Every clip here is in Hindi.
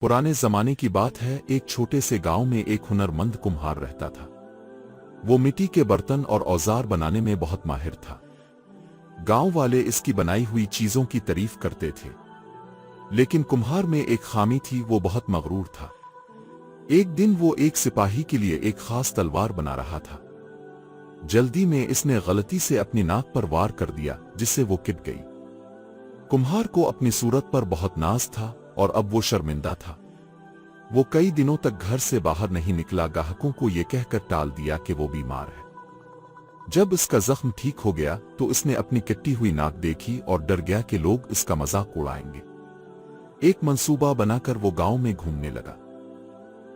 पुराने जमाने की बात है। एक छोटे से गांव में एक हुनरमंद कुम्हार रहता था। वो मिट्टी के बर्तन और औजार बनाने में बहुत माहिर था। गांव वाले इसकी बनाई हुई चीजों की तारीफ करते थे, लेकिन कुम्हार में एक खामी थी, वो बहुत मगरूर था। एक दिन वो एक सिपाही के लिए एक खास तलवार बना रहा था। जल्दी में इसने गलती से अपनी नाक पर वार कर दिया, जिससे वो किट गई। कुम्हार को अपनी सूरत पर बहुत नाज था और अब वो शर्मिंदा था। वो कई दिनों तक घर से बाहर नहीं निकला, ग्राहकों को ये कहकर टाल दिया कि वो बीमार है। जब इसका जख्म ठीक हो गया तो इसने अपनी कटी हुई नाक देखी और डर गया कि लोग इसका मजाक उड़ाएंगे। एक मंसूबा बनाकर वो गांव में घूमने लगा।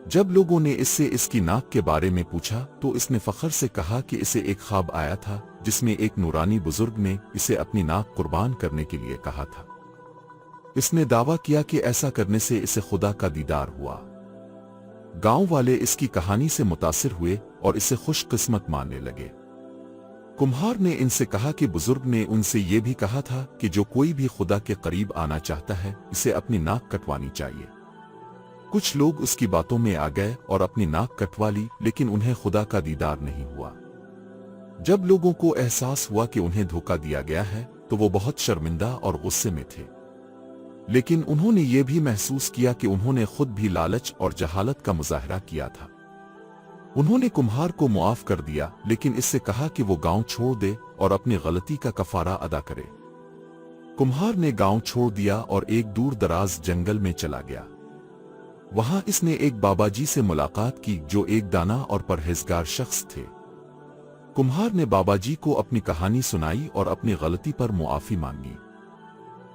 जब लोगों ने इससे इसकी नाक के बारे में पूछा तो इसने फख्र से कहा कि इसे एक ख्वाब आया था जिसमें एक नूरानी बुजुर्ग ने इसे अपनी नाक कुर्बान करने के लिए कहा था। इसने दावा किया कि ऐसा करने से इसे खुदा का दीदार हुआ। गांव वाले इसकी कहानी से मुतासिर हुए और इसे खुशकिस्मत मानने लगे। कुम्हार ने इनसे कहा कि बुजुर्ग ने उनसे ये भी कहा था कि जो कोई भी खुदा के करीब आना चाहता है इसे अपनी नाक कटवानी चाहिए। कुछ लोग उसकी बातों में आ गए और अपनी नाक कटवा ली, लेकिन उन्हें खुदा का दीदार नहीं हुआ। जब लोगों को एहसास हुआ कि उन्हें धोखा दिया गया है तो वो बहुत शर्मिंदा और गुस्से में थे, लेकिन उन्होंने ये भी महसूस किया कि उन्होंने खुद भी लालच और जहालत का मुजाहरा किया था। उन्होंने कुम्हार को मुआफ कर दिया, लेकिन इससे कहा कि वो गांव छोड़ दे और अपनी गलती का कफारा अदा करे। कुम्हार ने गांव छोड़ दिया और एक दूर दराज जंगल में चला गया। वहां इसने एक बाबाजी से मुलाकात की जो एक दाना और परहेजगार शख्स थे। कुम्हार ने बाबाजी को अपनी कहानी सुनाई और अपनी गलती पर मुआफी मांगी।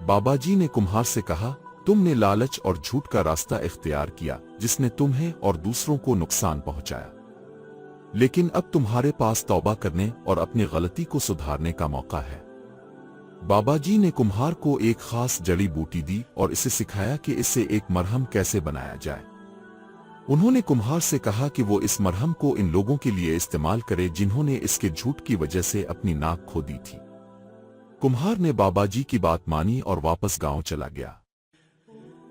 बाबाजी ने कुम्हार से कहा, तुमने लालच और झूठ का रास्ता इख्तियार किया जिसने तुम्हें और दूसरों को नुकसान पहुंचाया, लेकिन अब तुम्हारे पास तौबा करने और अपनी गलती को सुधारने का मौका है। बाबाजी ने कुम्हार को एक खास जड़ी बूटी दी और इसे सिखाया कि इससे एक मरहम कैसे बनाया जाए। उन्होंने कुम्हार से कहा कि वो इस मरहम को इन लोगों के लिए इस्तेमाल करे जिन्होंने इसके झूठ की वजह से अपनी नाक खो दी थी। कुम्हार ने बाबाजी की बात मानी और वापस गांव चला गया।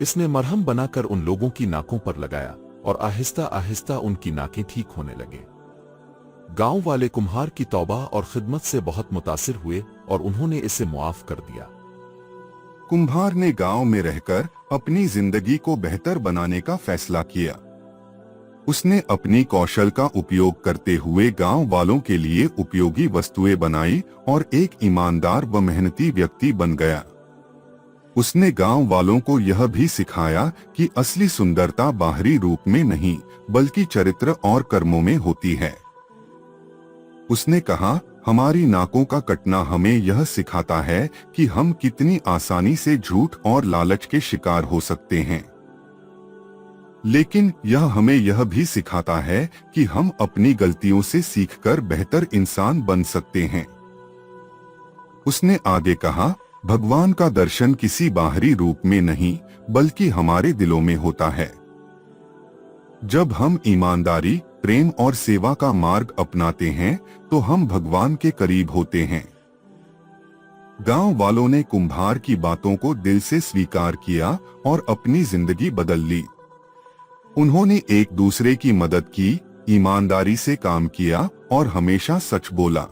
इसने मरहम बनाकर उन लोगों की नाकों पर लगाया और आहिस्ता आहिस्ता उनकी नाकें ठीक होने लगे। गांव वाले कुम्हार की तौबा और खिदमत से बहुत मुतासिर हुए और उन्होंने इसे मुआफ कर दिया। कुम्हार ने गांव में रहकर अपनी जिंदगी को बेहतर बनाने का फैसला किया। उसने अपनी कौशल का उपयोग करते हुए गांव वालों के लिए उपयोगी वस्तुएं बनाई और एक ईमानदार व मेहनती व्यक्ति बन गया। उसने गांव वालों को यह भी सिखाया कि असली सुंदरता बाहरी रूप में नहीं बल्कि चरित्र और कर्मों में होती है। उसने कहा, हमारी नाकों का कटना हमें यह सिखाता है कि हम कितनी आसानी से झूठ और लालच के शिकार हो सकते हैं, लेकिन यह हमें यह भी सिखाता है कि हम अपनी गलतियों से सीखकर बेहतर इंसान बन सकते हैं। उसने आगे कहा, भगवान का दर्शन किसी बाहरी रूप में नहीं बल्कि हमारे दिलों में होता है। जब हम ईमानदारी, प्रेम और सेवा का मार्ग अपनाते हैं तो हम भगवान के करीब होते हैं। गांव वालों ने कुम्हार की बातों को दिल से स्वीकार किया और अपनी जिंदगी बदल ली। उन्होंने एक दूसरे की मदद की, ईमानदारी से काम किया और हमेशा सच बोला।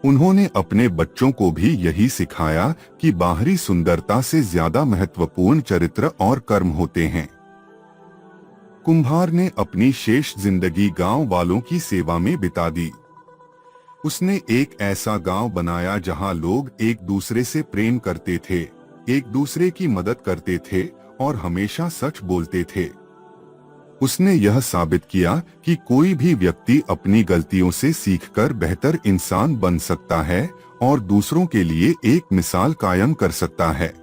उन्होंने अपने बच्चों को भी यही सिखाया कि बाहरी सुंदरता से ज्यादा महत्वपूर्ण चरित्र और कर्म होते हैं। कुम्हार ने अपनी शेष जिंदगी गांव वालों की सेवा में बिता दी। उसने एक ऐसा गांव बनाया जहां लोग एक दूसरे से प्रेम करते थे, एक दूसरे की मदद करते थे और हमेशा सच बोलते थे। उसने यह साबित किया कि कोई भी व्यक्ति अपनी गलतियों से सीखकर बेहतर इंसान बन सकता है और दूसरों के लिए एक मिसाल कायम कर सकता है।